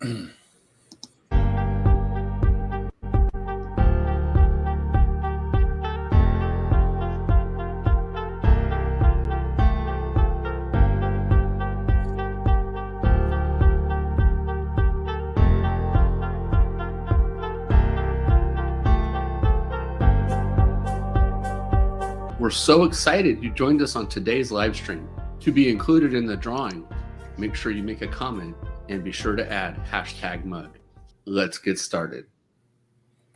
We're so excited you joined us on today's live stream. To be included in the drawing, make sure you make a comment and be sure to add #mug. Let's get started.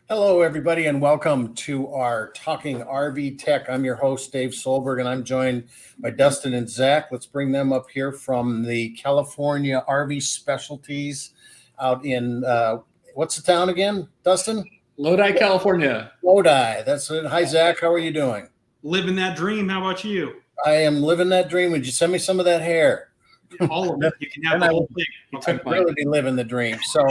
Hello, everybody, and welcome to our Talking RV Tech. I'm your host, Dave Solberg, and I'm joined by Dustin and Zach. Let's bring them up here from the California RV Specialties out in, what's the town again, Dustin? Lodi, California. Lodi, that's it. Hi, Zach. How are you doing? Living that dream. How about you? I am living that dream. Would you send me some of that hair? All of it. You can have the whole thing. I'd really be living the dream. So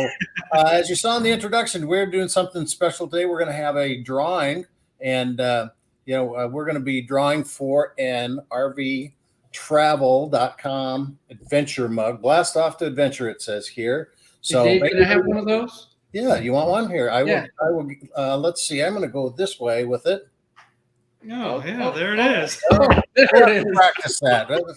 as you saw in the introduction, we're doing something special today. We're going to have a drawing, and we're going to be drawing for an RVtravel.com adventure mug. Blast off to adventure, it says here. So Dave, can I have one of those? Yeah, you want one? Here, I will. Let's see. I'm going to go this way with it. Oh, yeah, there it is. There it is. Practice that. We'll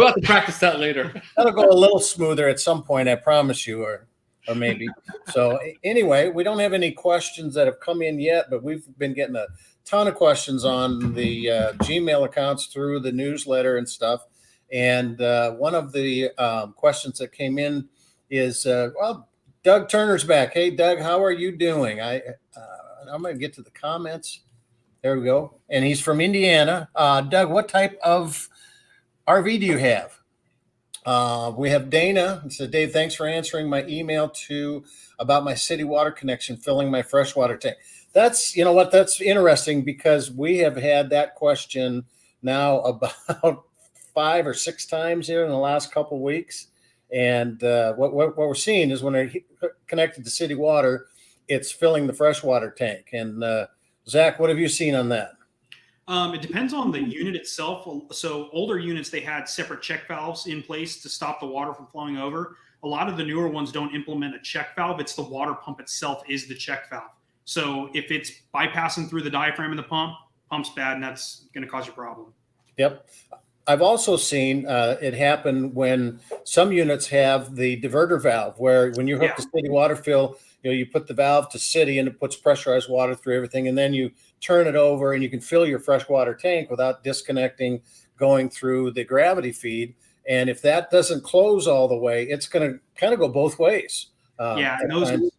have to practice that later. That'll go a little smoother at some point, I promise you, or maybe. So anyway, we don't have any questions that have come in yet, but we've been getting a ton of questions on the Gmail accounts through the newsletter and stuff. And one of the questions that came in is, Doug Turner's back. Hey, Doug, how are you doing? I'm going to get to the comments. There we go. And he's from Indiana. Doug, what type of RV do you have? We have Dana. He said, Dave, thanks for answering my email about my city water connection, filling my freshwater tank. That's, you know what, that's interesting because we have had that question now about 5 or 6 times here in the last couple of weeks. And what we're seeing is when they're connected to city water, it's filling the freshwater tank. And Zach, what have you seen on that? It depends on the unit itself. So older units, they had separate check valves in place to stop the water from flowing over. A lot of the newer ones don't implement a check valve. It's the water pump itself is the check valve. So if it's bypassing through the diaphragm of the pump's bad, and that's going to cause you a problem. Yep. I've also seen it happen when some units have the diverter valve, where when you hook the city water fill, you put the valve to city and it puts pressurized water through everything, and then you turn it over and you can fill your freshwater tank without disconnecting, going through the gravity feed. And if that doesn't close all the way, it's going to kind of go both ways. And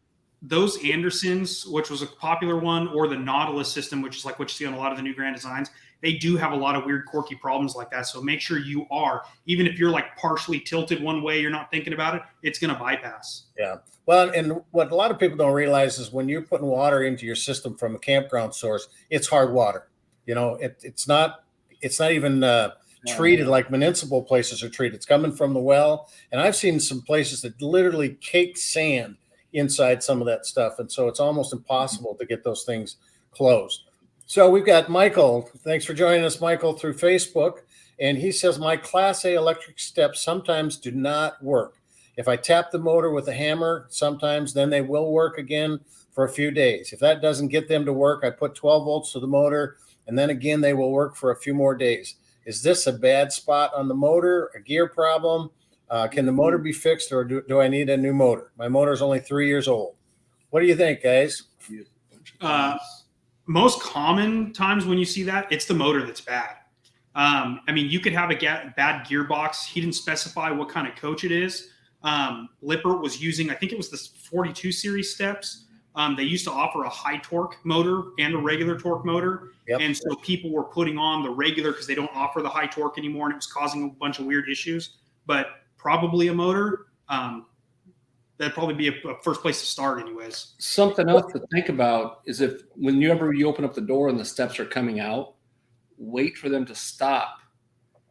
those Andersons, which was a popular one, or the Nautilus system, which is like what you see on a lot of the new Grand Designs, they do have a lot of weird, quirky problems like that. So make sure you are, even if you're like partially tilted one way, you're not thinking about it, it's going to bypass. Yeah. Well, and what a lot of people don't realize is when you're putting water into your system from a campground source, it's hard water. It's not even treated like municipal places are treated. It's coming from the well. And I've seen some places that literally caked sand inside some of that stuff. And so it's almost impossible to get those things closed. So we've got Michael. Thanks for joining us, Michael, through Facebook. And he says, my Class A electric steps sometimes do not work. If I tap the motor with a hammer, sometimes then they will work again for a few days. If that doesn't get them to work, I put 12 volts to the motor, and then again, they will work for a few more days. Is this a bad spot on the motor, a gear problem? Can the motor be fixed, or do I need a new motor? My motor is only 3 years old. What do you think, guys? Most common times when you see that, it's the motor that's bad. You could have a bad gearbox. He didn't specify what kind of coach it is. Lippert was using, I think it was the 42 series steps. They used to offer a high torque motor and a regular torque motor. Yep. And so people were putting on the regular because they don't offer the high torque anymore, and it was causing a bunch of weird issues. But probably a motor, that'd probably be a first place to start anyways. Something else to think about is whenever you open up the door and the steps are coming out, wait for them to stop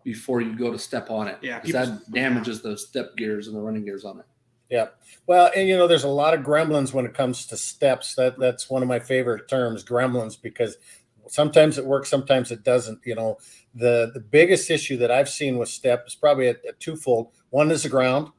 before you go to step on it. Yeah, because that damages the step gears and the running gears on it. Yeah. Well, and there's a lot of gremlins when it comes to steps. That's one of my favorite terms, gremlins, because sometimes it works, sometimes it doesn't. The biggest issue that I've seen with step is probably a twofold. One is the ground.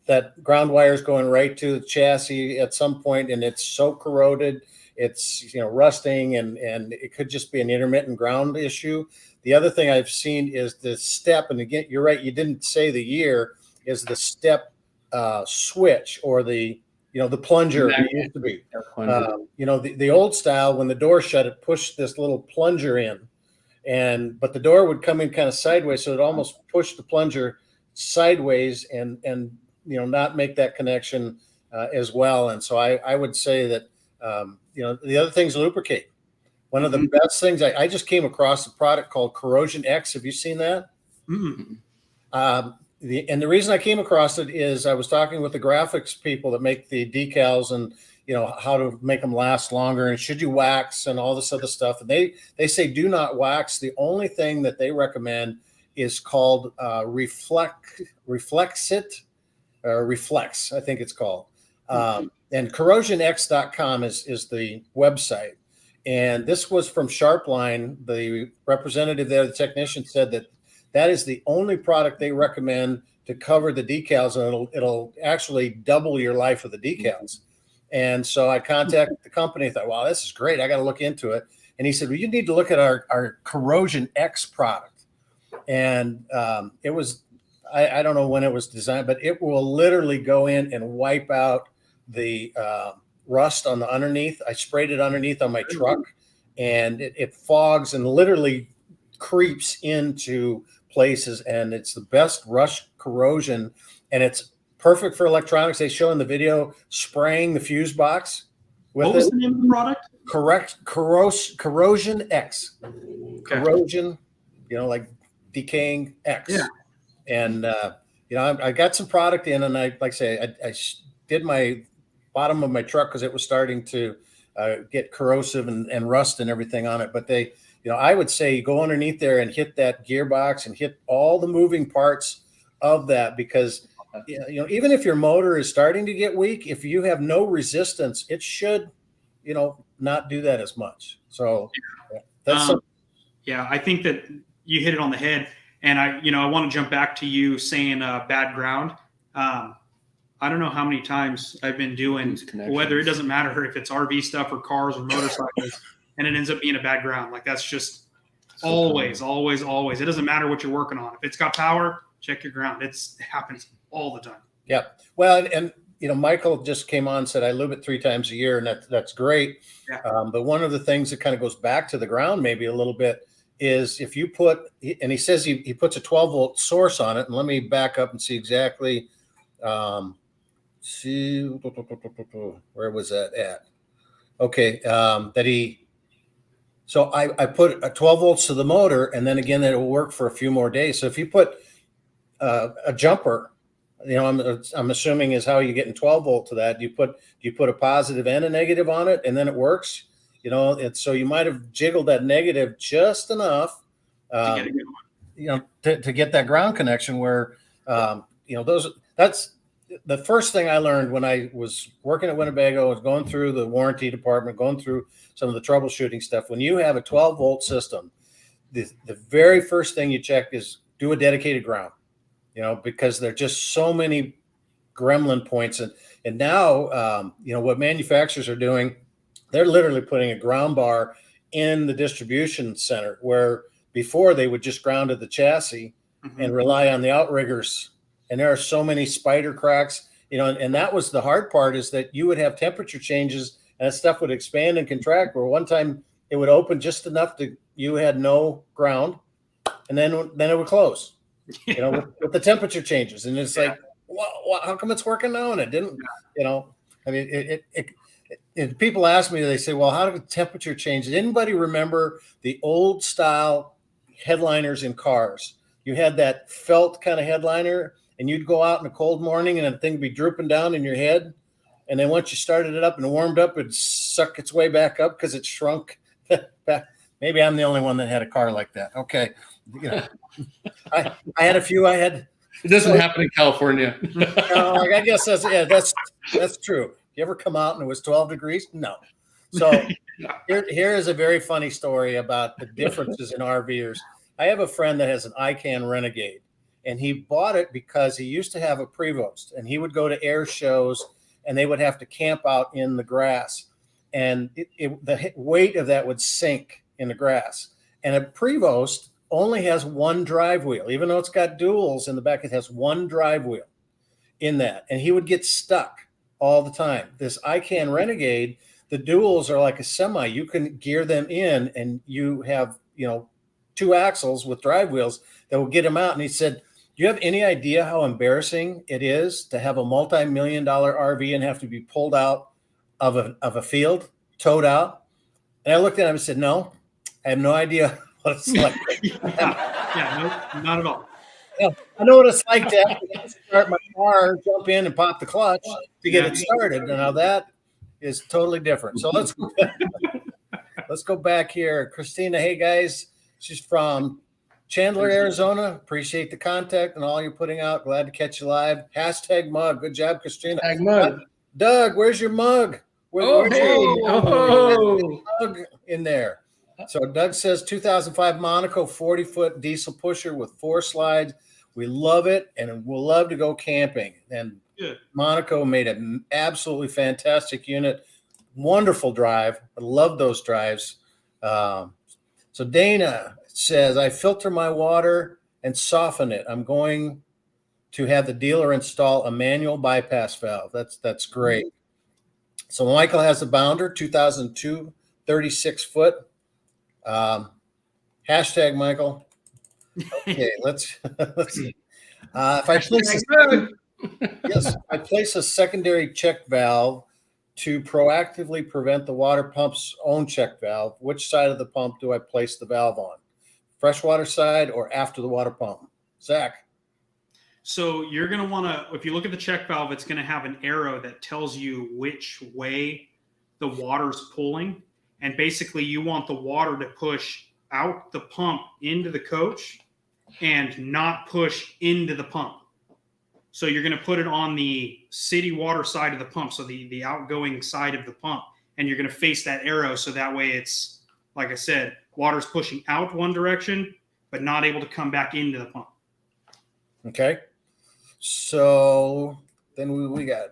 that ground wire is going right to the chassis at some point, and it's so corroded, it's rusting, and it could just be an intermittent ground issue. The other thing I've seen is the step, and again, you're right, you didn't say the year, is the step switch, or the plunger it used to be. The old style, when the door shut, it pushed this little plunger in, but the door would come in kind of sideways, so it almost pushed the plunger sideways and not make that connection as well. And so I would say that the other thing's lubricate. One of the best things, I just came across a product called Corrosion X. Have you seen that? And the reason I came across it is I was talking with the graphics people that make the decals, and how to make them last longer, and should you wax and all this other stuff. And they say do not wax. The only thing that they recommend is called Reflexit, or Reflex, I think it's called. And corrosionx.com is the website. And this was from Sharpline. The representative there, the technician, said that is the only product they recommend to cover the decals, and it'll actually double your life of the decals. And so I contacted the company. I thought, wow, this is great. I got to look into it. And he said, well, you need to look at our Corrosion X product. And it was, I don't know when it was designed, but it will literally go in and wipe out the rust on the underneath. I sprayed it underneath on my truck, and it fogs and literally creeps into places, and it's the best rust corrosion, and it's perfect for electronics. They show in the video spraying the fuse box with what was the name of the product? Corrosion X. Okay. Corrosion, like decaying X. Yeah. And I got some product in, and I did my bottom of my truck because it was starting to get corrosive and rust and everything on it. But I would say go underneath there and hit that gearbox and hit all the moving parts of that, because even if your motor is starting to get weak, if you have no resistance, it should not do that as much. So that's I think that you hit it on the head. And I want to jump back to you saying bad ground. I don't know how many times I've been doing, whether it doesn't matter if it's RV stuff or cars or motorcycles, and it ends up being a bad ground. Like, that's just always. It doesn't matter what you're working on. If it's got power, check your ground. It happens all the time. Yeah. Well, and Michael just came on and said I lube it 3 times a year, and that's great. Yeah. But one of the things that kind of goes back to the ground maybe a little bit is if you put, and he says he puts a 12-volt source on it, and let me back up and see exactly. Where was that at? Okay, so I put a 12 volts to the motor, and then again, it will work for a few more days. So if you put a jumper, I'm assuming is how you're getting 12 volt to that. You put a positive and a negative on it, and then it works. So you might have jiggled that negative just enough, to get that ground connection where, that's the first thing I learned when I was working at Winnebago. Was going through the warranty department, going through some of the troubleshooting stuff. When you have a 12 volt system, the very first thing you check is do a dedicated ground, because there are just so many gremlin points. And now, what manufacturers are doing, they're literally putting a ground bar in the distribution center, where before they would just ground to the chassis and rely on the outriggers. And there are so many spider cracks, and that was the hard part, is that you would have temperature changes and that stuff would expand and contract, where one time it would open just enough to, you had no ground, and then it would close, with the temperature changes. And it's like, well, how come it's working now? And it didn't, I mean, people ask me, they say, well, how did the temperature change? Did anybody remember the old style headliners in cars? You had that felt kind of headliner, and you'd go out in a cold morning and the thing would be drooping down in your head. And then once you started it up and warmed up, it'd suck its way back up because it shrunk back. Maybe I'm the only one that had a car like that. Okay. I had a few. It doesn't happen in California. No, I guess that's true. You ever come out and it was 12 degrees? No. So here is a very funny story about the differences in RVers. I have a friend that has an ICANN Renegade, and he bought it because he used to have a Prevost, and he would go to air shows, and they would have to camp out in the grass, and the weight of that would sink in the grass. And a Prevost only has one drive wheel, even though it's got duals in the back. It has one drive wheel in that, and he would get stuck all the time. This ICANN Renegade, the duals are like a semi. You can gear them in, and you have, 2 axles with drive wheels that will get him out. And he said, do you have any idea how embarrassing it is to have a multi-million-dollar RV and have to be pulled out of a field, towed out? And I looked at him and said, no, I have no idea what it's like. No, not at all. Yeah, I know what it's like to have to start my car, jump in and pop the clutch to get it started. And now that is totally different. So let's go back here. Christina, hey guys, she's from Chandler, Arizona. Appreciate the contact and all you're putting out. Glad to catch you live. Hashtag mug. Good job, Christina. Tag mug. Doug, where's your mug? Where's your mug in there? So Doug says 2005 Monaco 40-foot diesel pusher with 4 slides. We love it, and we'll love to go camping. And Monaco made an absolutely fantastic unit. Wonderful drive. I love those drives. So Dana says, I filter my water and soften it. I'm going to have the dealer install a manual bypass valve. That's great. So Michael has a Bounder, 2002, 36-foot. Hashtag Michael. Okay, let's see. If I place a secondary check valve to proactively prevent the water pump's own check valve, which side of the pump do I place the valve on? Freshwater side or after the water pump? Zach. So you're going to want to, if you look at the check valve, it's going to have an arrow that tells you which way the water's pulling. And basically you want the water to push out the pump into the coach and not push into the pump. So you're going to put it on the city water side of the pump, so the outgoing side of the pump, and you're going to face that arrow so that way it's, like I said, water's pushing out one direction, but not able to come back into the pump. Okay. So then we got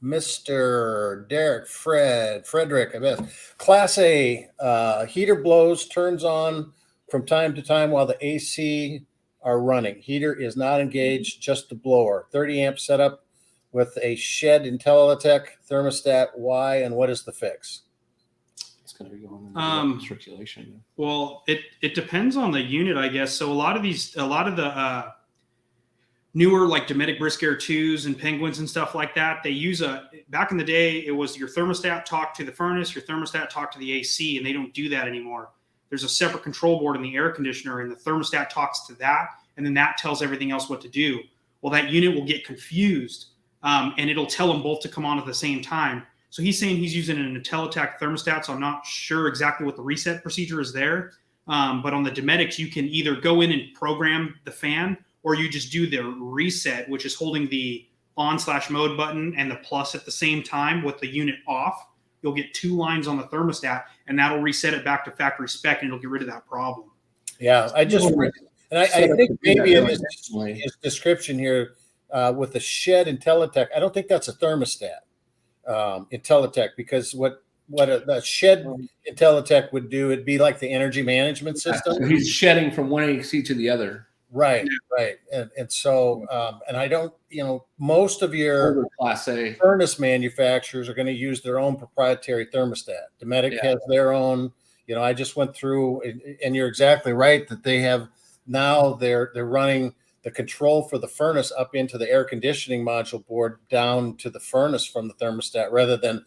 Mr. Derek, Frederick, I guess. Class A, heater blows, turns on from time to time while the AC are running. Heater is not engaged, just the blower. 30 amp setup with a shed IntelliTech thermostat. Why and what is the fix? It's going to be going into circulation. Well, it depends on the unit, I guess. So a lot of the newer like Dometic Brisk Air 2s and Penguins and stuff like that, they use back in the day, it was your thermostat talk to the furnace, your thermostat talk to the AC, and they don't do that anymore. There's a separate control board in the air conditioner, and the thermostat talks to that, and then that tells everything else what to do. Well, that unit will get confused, and it'll tell them both to come on at the same time. So he's saying he's using an IntelliTech thermostat, so I'm not sure exactly what the reset procedure is there. But on the Dometics, you can either go in and program the fan, or you just do the reset, which is holding the on/mode button and the plus at the same time with the unit off. You'll get 2 lines on the thermostat, and that'll reset it back to factory spec, and it'll get rid of that problem. Yeah, I just read it. And I think maybe in his description here with the shed IntelliTech, I don't think that's a thermostat, IntelliTech, because what the shed IntelliTech would do, it'd be like the energy management system. So he's shedding from one AC to the other. Right. And so, and I don't, most of your Class A furnace manufacturers are going to use their own proprietary thermostat. Dometic has their own, I just went through, and you're exactly right that they have now they're running the control for the furnace up into the air conditioning module board down to the furnace from the thermostat rather than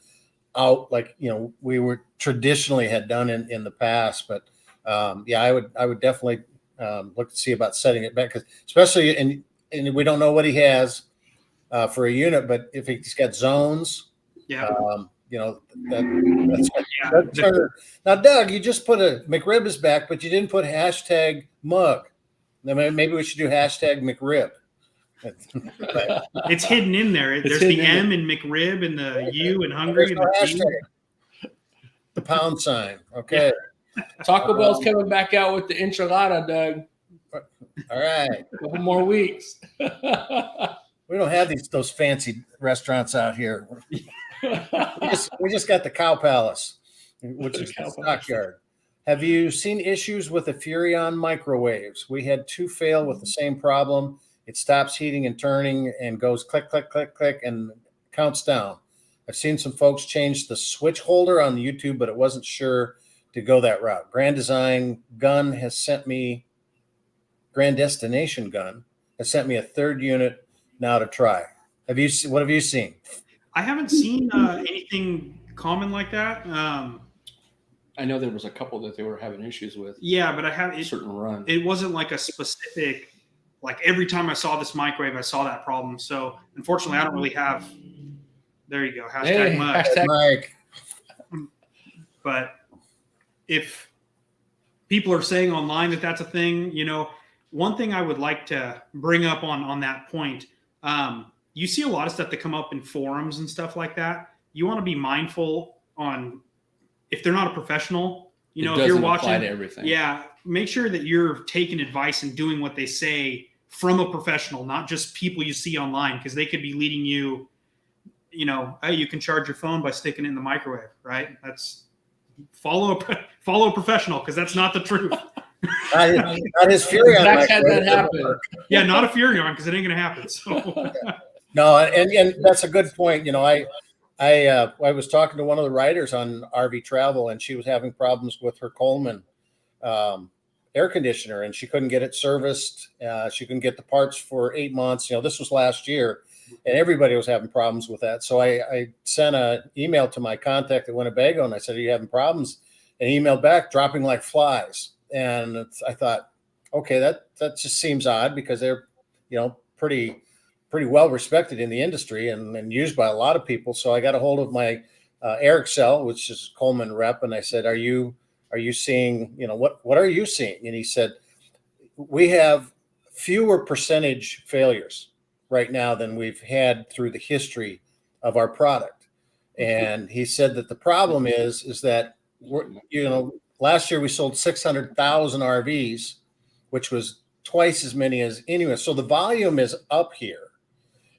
out like, we were traditionally had done in the past. But I would definitely look to see about setting it back, because especially and we don't know what he has for a unit, but if he's got zones, that's now, Doug, you just put a McRib is back, but you didn't put hashtag mug. Maybe we should do hashtag McRib. It's hidden in there. There's the M in McRib and the U in hungry. And the pound sign. Okay. Taco Bell's coming back out with the enchilada, Doug. All right. A couple more weeks. We don't have those fancy restaurants out here. We just got the Cow Palace, which is the stockyard. Have you seen issues with the Furrion microwaves? We had 2 fail with the same problem. It stops heating and turning and goes click, click, click, click, and counts down. I've seen some folks change the switch holder on the YouTube, but it wasn't sure to go that route. Grand Destination Gun has sent me a 3rd unit now to try. What have you seen? I haven't seen anything common like that. I know there was a couple that they were having issues with. Yeah, but I have certain run. It wasn't like a specific, like every time I saw this microwave, I saw that problem. So unfortunately, I don't really have. There you go. Hashtag Mike. Mike. But if people are saying online that that's a thing, one thing I would like to bring up on that point. You see a lot of stuff that come up in forums and stuff like that. You want to be mindful on if they're not a professional, if you're watching, apply to everything. Yeah, make sure that you're taking advice and doing what they say from a professional, not just people you see online, because they could be leading you, hey, you can charge your phone by sticking it in the microwave, right? That's follow a professional, because that's not the truth. Not his Furrion. Zach had that happen. Yeah, not a Furrion, because it ain't going to happen. So. No, and that's a good point. I was talking to one of the writers on RV Travel, and she was having problems with her Coleman air conditioner, and she couldn't get it serviced. She couldn't get the parts for 8 months. This was last year, and everybody was having problems with that. So I sent an email to my contact at Winnebago, and I said, "Are you having problems?" And he emailed back, dropping like flies. And I thought, okay, that just seems odd, because they're, pretty well respected in the industry and used by a lot of people. So I got a hold of my Eric Cell, which is Coleman rep, and I said, "Are you seeing, what are you seeing?" And he said, "We have fewer percentage failures right now than we've had through the history of our product." And he said that the problem is that last year we sold 600,000 RVs, which was twice as many as anywhere. So the volume is up here.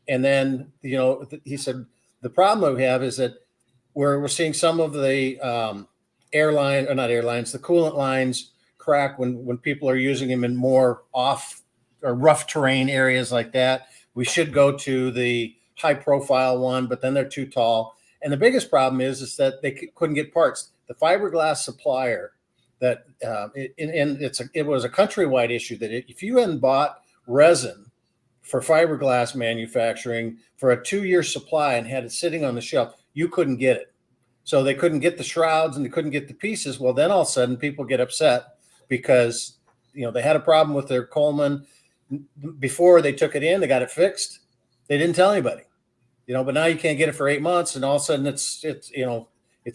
And then, he said, the problem we have is that we're seeing some of the the coolant lines crack when people are using them in more off or rough terrain areas like that. We should go to the high profile one, but then they're too tall. And the biggest problem is that they couldn't get parts. The fiberglass supplier it was a countrywide issue that if you hadn't bought resin for fiberglass manufacturing for a 2-year supply and had it sitting on the shelf, you couldn't get it. So they couldn't get the shrouds and they couldn't get the pieces. Well, then all of a sudden people get upset because, they had a problem with their Coleman before they took it in, they got it fixed. They didn't tell anybody, but now you can't get it for 8 months. And all of a sudden it's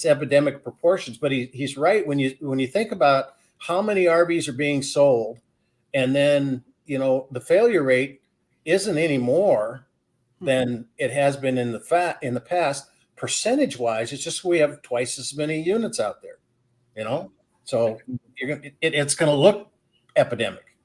epidemic proportions. But he's right. When you think about how many RVs are being sold, and then, the failure rate isn't any more than it has been in the past. Percentage wise, it's just we have twice as many units out there, so it's going to look epidemic,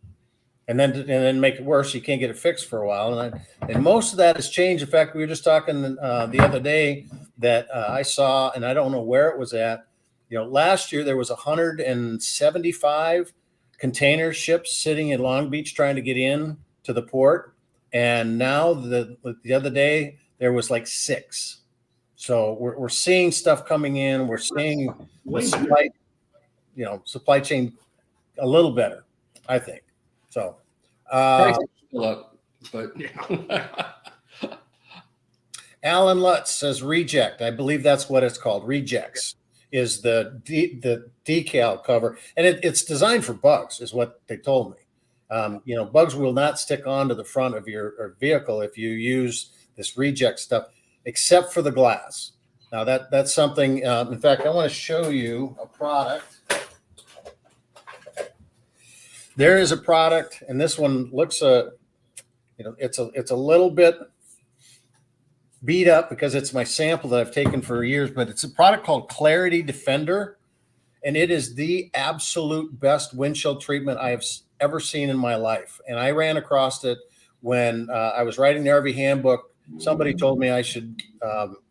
and then make it worse. You can't get it fixed for a while, and most of that has changed. In fact, we were just talking the other day that I saw, and I don't know where it was at. Last year there was 175 container ships sitting in Long Beach trying to get in to the port. And now the other day there was like 6. So we're seeing stuff coming in. We're seeing the supply chain a little better, I think. So, but yeah. Alan Lutz says reject. I believe that's what it's called. Rejects is the decal cover, and it's designed for bugs, is what they told me. Bugs will not stick onto the front of your vehicle if you use this reject stuff, except for the glass. Now that's something. In fact, I want to show you a product. There is a product, and this one looks it's a little bit beat up because it's my sample that I've taken for years, but it's a product called Clarity Defender, and it is the absolute best windshield treatment I have ever seen in my life. And I ran across it when I was writing the RV handbook. Somebody told me I should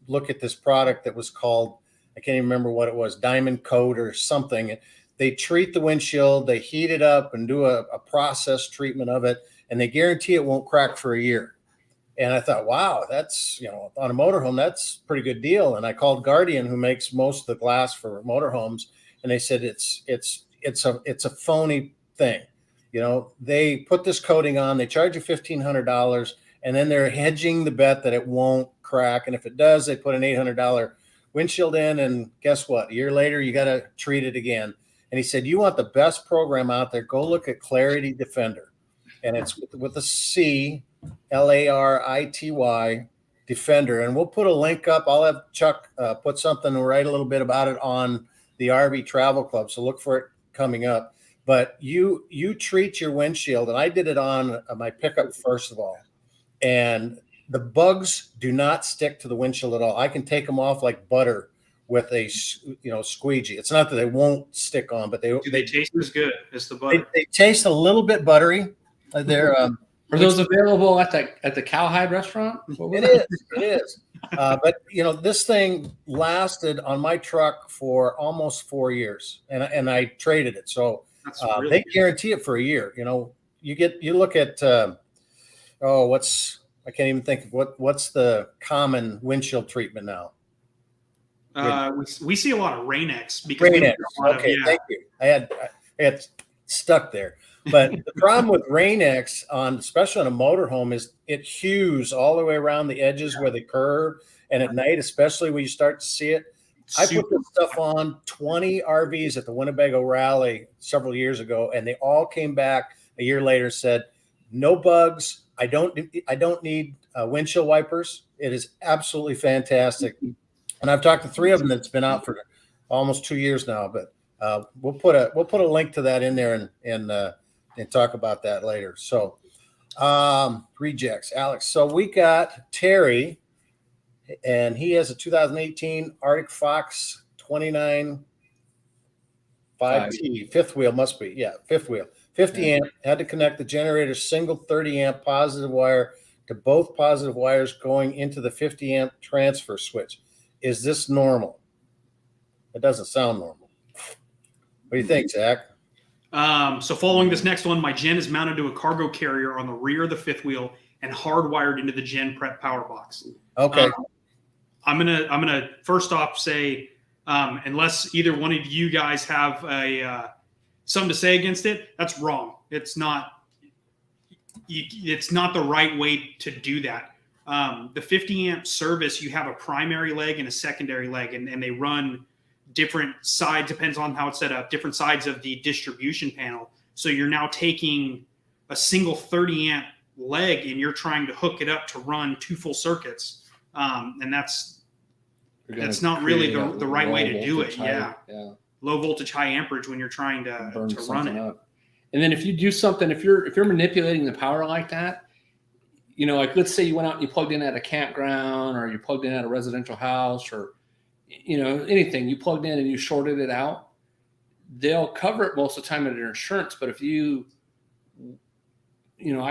look at this product that was called, I can't even remember what it was, Diamond Coat or something. They treat the windshield, they heat it up and do a process treatment of it, and they guarantee it won't crack for a year. And I thought, wow, that's, on a motorhome, that's a pretty good deal. And I called Guardian, who makes most of the glass for motorhomes, and they said it's a phony thing. They put this coating on, they charge you $1,500, and then they're hedging the bet that it won't crack. And if it does, they put an $800 windshield in, and guess what? A year later, you got to treat it again. And he said, you want the best program out there, go look at Clarity Defender. And it's with a C, Larity Defender. And we'll put a link up. I'll have Chuck put something, write a little bit about it on the RV Travel Club. So look for it coming up. But you treat your windshield, and I did it on my pickup first of all. And the bugs do not stick to the windshield at all. I can take them off like butter with a squeegee. It's not that they won't stick on, but they taste as good as the butter. They taste a little bit buttery. They're are those available at the Cowhide restaurant? It is. But this thing lasted on my truck for almost 4 years, and I traded it. So really they guarantee it for a year. You look at I can't even think of what's the common windshield treatment now. We see a lot of Rain-X because okay, thank you. I had stuck there. But the problem with Rain-X especially on a motorhome, is it hews all the way around the edges where they curve, and at night, especially when you start to see it. I put this stuff on 20 RVs at the Winnebago Rally several years ago, and they all came back a year later and said, no bugs. I don't need windshield wipers. It is absolutely fantastic. And I've talked to 3 of them that's been out for almost 2 years now. But we'll put a link to that in there and talk about that later. So rejects, Alex. So we got Terry, and he has a 2018 Arctic Fox 29 5T, fifth wheel must be. Yeah, fifth wheel. 50 amp, had to connect the generator's single 30 amp positive wire to both positive wires going into the 50 amp transfer switch. Is this normal? It doesn't sound normal. What do you think, Zach? So following this next one, my gen is mounted to a cargo carrier on the rear of the fifth wheel and hardwired into the gen prep power box. Okay. I'm gonna first off say, unless either one of you guys have something to say against it, that's wrong. It's not the right way to do that. The 50 amp service, you have a primary leg and a secondary leg, and they run different sides, depends on how it's set up, different sides of the distribution panel. So you're now taking a single 30 amp leg and you're trying to hook it up to run 2 full circuits. And that's not really the right way to do it. Yeah. Low voltage, high amperage when you're trying to run it. Up. And then if you do something, if you're manipulating the power like that, like let's say you went out and you plugged in at a campground, or you plugged in at a residential house, or anything, you plugged in and you shorted it out, they'll cover it most of the time at their insurance. But if I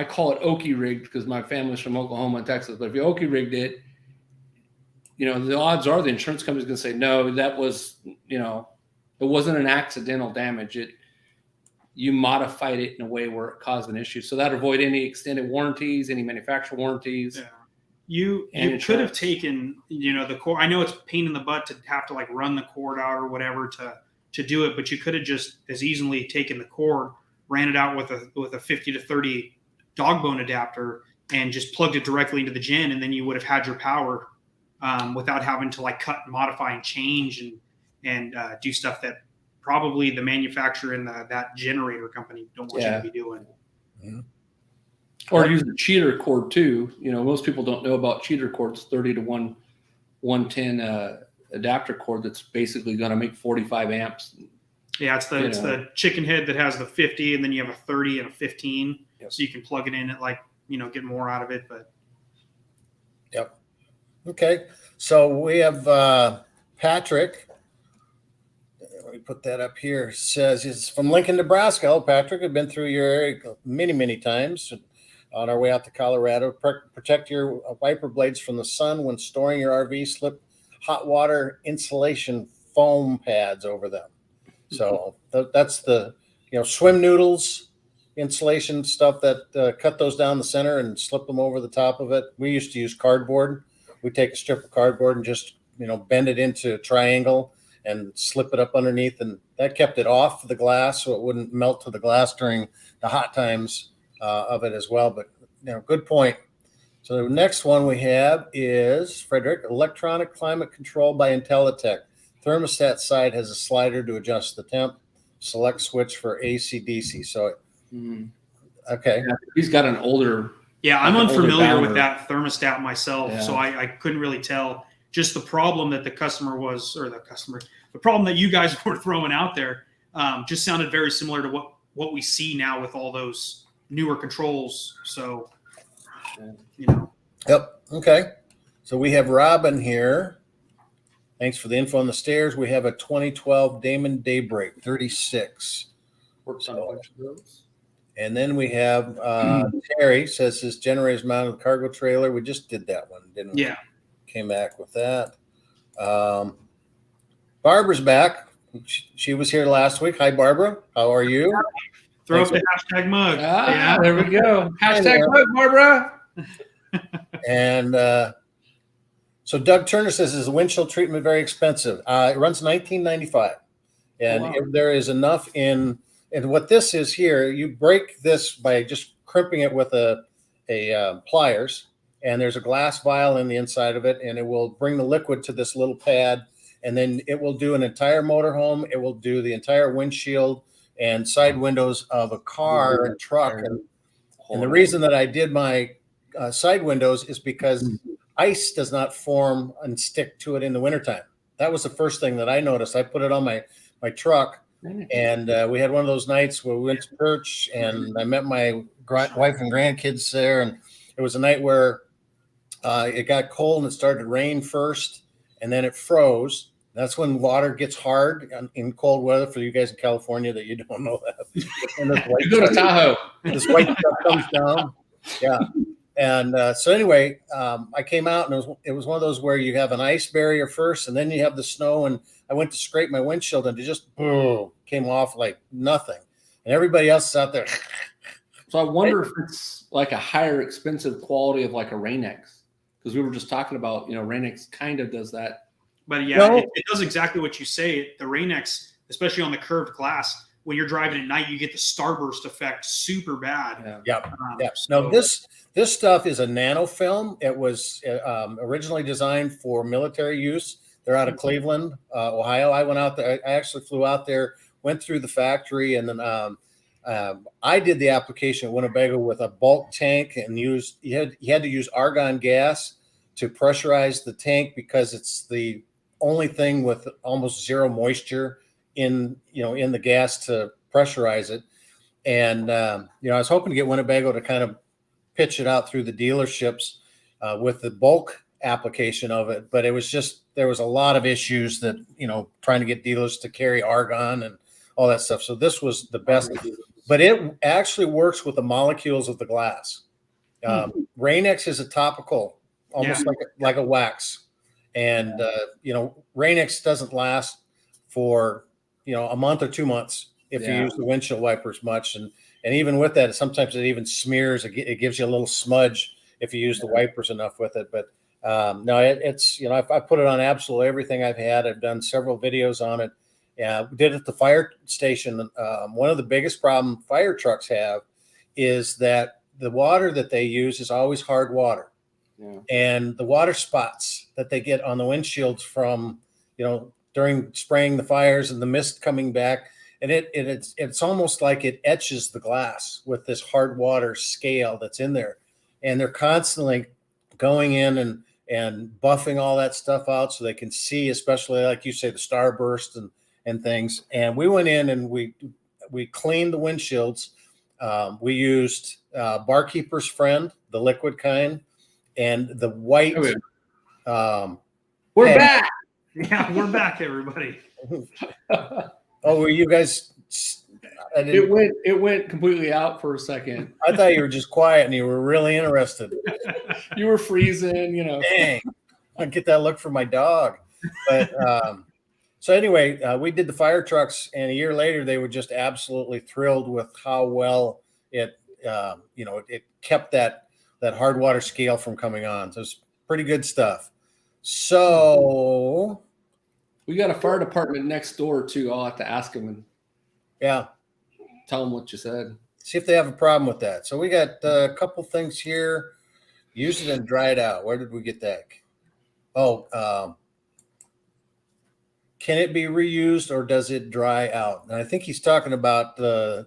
call it Okie rigged because my family's from Oklahoma and Texas, but if you Okie rigged it, the odds are the insurance company's going to say, no, that was, it wasn't an accidental damage. You modified it in a way where it caused an issue. So that avoid any extended warranties, any manufacturer warranties. Yeah. You could have taken, the cord. I know it's a pain in the butt to have to run the cord out or whatever to do it, but you could have just as easily taken the cord, ran it out with a 50 to 30 dog bone adapter, and just plugged it directly into the gen, and then you would have had your power without having to cut and modify and change and do stuff that probably the manufacturer and that generator company don't want you to be doing. Mm-hmm. Or use a cheater cord too. Most people don't know about cheater cords, 30 to 110 adapter cord that's basically going to make 45 amps. Yeah, it's the chicken head that has the 50, and then you have a 30 and a 15. Yep. So you can plug it in at get more out of it. But yep. Okay. So we have Patrick. me put that up here. It says it's from Lincoln, Nebraska. Oh, Patrick, I've been through your area many times on our way out to Colorado. Protect your wiper blades from the sun when storing your RV. Slip hot water insulation foam pads over them. So that's the, swim noodles, insulation stuff that cut those down the center and slip them over the top of it. We used to use cardboard. We take a strip of cardboard and just, bend it into a triangle and slip it up underneath. And that kept it off the glass so it wouldn't melt to the glass during the hot times of it as well. But, good point. So the next one we have is, Frederick, electronic climate control by Intelitech. Thermostat side has a slider to adjust the temp. Select switch for AC/DC. So, okay. Yeah, he's got an older. Yeah, I'm unfamiliar with that thermostat myself, so I couldn't really tell. Just the problem that the problem that you guys were throwing out there just sounded very similar to what we see now with all those newer controls. So, Yep. Okay. So we have Robin here. Thanks for the info on the stairs. We have a 2012 Damon Daybreak 36. Works on a bunch of those. And then we have Terry says his generator is mounted on the cargo trailer. We just did that one, didn't we? Yeah. Came back with that. Barbara's back. She was here last week. Hi, Barbara. How are you? Throw up the hashtag mug. Yeah, there we go. Hashtag mug, Barbara. And so Doug Turner says, is the windshield treatment very expensive? It runs $19.95. And if there is enough and what this is here, you break this by just crimping it with a pliers. And there's a glass vial in the inside of it, and it will bring the liquid to this little pad, and then it will do an entire motorhome. It will do the entire windshield and side windows of a car and truck. And the reason that I did my side windows is because ice does not form and stick to it in the wintertime. That was the first thing that I noticed. I put it on my truck, and we had one of those nights where we went to church, and I met my wife and grandkids there, and it was a night where it got cold and it started to rain first, and then it froze. That's when water gets hard in cold weather for you guys in California that you don't know that. And you go to Tahoe. This white stuff comes down. Yeah. And so anyway, I came out and it was one of those where you have an ice barrier first and then you have the snow. And I went to scrape my windshield and it just boom, came off like nothing. And everybody else is out there. So I wonder if it's like a higher expensive quality of like a Rain-X. Because we were just talking about, Rain-X kind of does that. But yeah, it does exactly what you say. The Rain-X, especially on the curved glass, when you're driving at night, you get the starburst effect super bad. Yeah. No, this stuff is a nanofilm. It was originally designed for military use. They're out of Cleveland, Ohio. I went out there. I actually flew out there, went through the factory, and then I did the application at Winnebago with a bulk tank and you had to use argon gas to pressurize the tank because it's the only thing with almost zero moisture in the gas to pressurize it. And I was hoping to get Winnebago to kind of pitch it out through the dealerships with the bulk application of it, but it was just there was a lot of issues that trying to get dealers to carry argon and all that stuff. So this was the best. But it actually works with the molecules of the glass. Rain-X is a topical, almost like a wax. And, Rain-X doesn't last for, a month or 2 months if you use the windshield wipers much. And even with that, sometimes it even smears. It gives you a little smudge if you use the wipers enough with it. But no, it's, I put it on absolutely everything I've had. I've done several videos on it. Yeah, we did it at the fire station. One of the biggest problem fire trucks have is that the water that they use is always hard water. Yeah. And the water spots that they get on the windshields from, during spraying the fires and the mist coming back, and it's almost like it etches the glass with this hard water scale that's in there. And they're constantly going in and buffing all that stuff out so they can see, especially like you say, the starburst and things. And we went in and we cleaned the windshields. We used Barkeeper's Friend, the liquid kind, and the white. We're back. Yeah, we're back, everybody. Oh, were you guys? It went completely out for a second. I thought you were just quiet and you were really interested. You were freezing, Dang, I get that look from my dog. But so anyway, we did the fire trucks, and a year later, they were just absolutely thrilled with how well it, it kept that hard water scale from coming on. So it's pretty good stuff. So we got a fire department next door too. I'll have to ask them and tell them what you said. See if they have a problem with that. So we got a couple things here. Use it and dry it out. Where did we get that? Oh, can it be reused or does it dry out? And I think he's talking about the